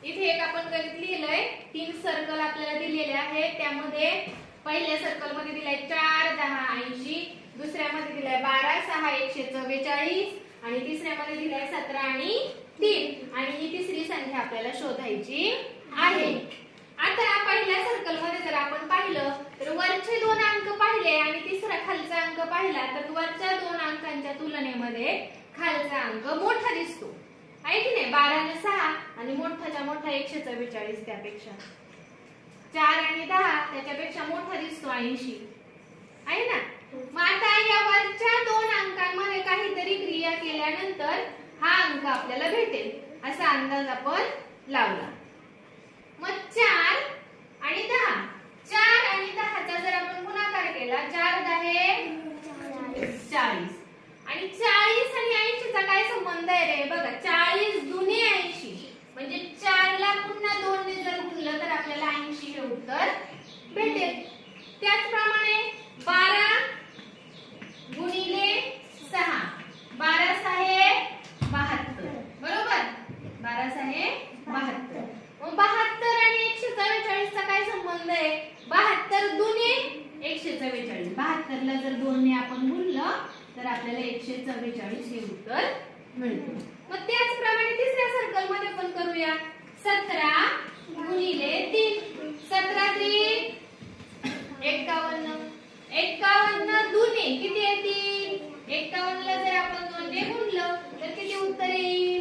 इथे एक आपण गणित लिहिलंय, 3 सर्कल आपल्याला दिलेले आहेत. त्यामध्ये पहिल्या सर्कल मध्ये दिलाय 4 10 80, दुसऱ्यामध्ये दिलाय 12 6 144 आणि तिसऱ्यामध्ये दिलाय 17 आणि 3 आणि ही तिसरी संख्या आपल्याला शोधायची आहे. आता पहिल्या सर्कल मध्ये जर आपण पाहिलं तर वरचे 2 अंक पाहिले आणि तिसरा खालचा अंक पाहिला तर वरच्या 2 अंकांच्या तुलनेमध्ये खालचा अंक मोठा दिसतो आहे की नाही. 12 आणि 6 आणि मोठाच्या मोठा 144 त्यापेक्षा, 4 आणि 10 त्याच्यापेक्षा मोठा दिसतो 80 आहे ना. मग आता या वरच्या 2 अंकांमध्ये काहीतरी क्रिया केल्यानंतर हा अंक आपल्याला भेटेल असा अंदाज आपण लावला. मग 4 आणि 10, 4 आणि 10 चा जर आपण गुणाकार केला 4 10 40 आणि 40 आणि 80 चा काय संबंध आहे रे. बघा 40 दुने 80 म्हणजे 4 ला पुन्हा 2 ने जर गुणलं तर आपल्याला 80 हे उत्तर भेटेल. त्याचप्रमाणे 12 गुणिले 6, 12 6 72 बरोबर, 12 6 72. मग 72 आणि 144 चा काय संबंध आहे. 72 दुने 144, 72 ला जर 2 ने आपण गुणलं तर आपल्याला 144 हे उत्तर मिळते. मग त्याचप्रमाणे तिसऱ्या सर्कल मध्ये पण करूया. 17 गुणिले 3, 17 3 51, 51 दुने किती येतील. 51 ला जर आपण 2 ने गुणलं तर किती उत्तर येईल.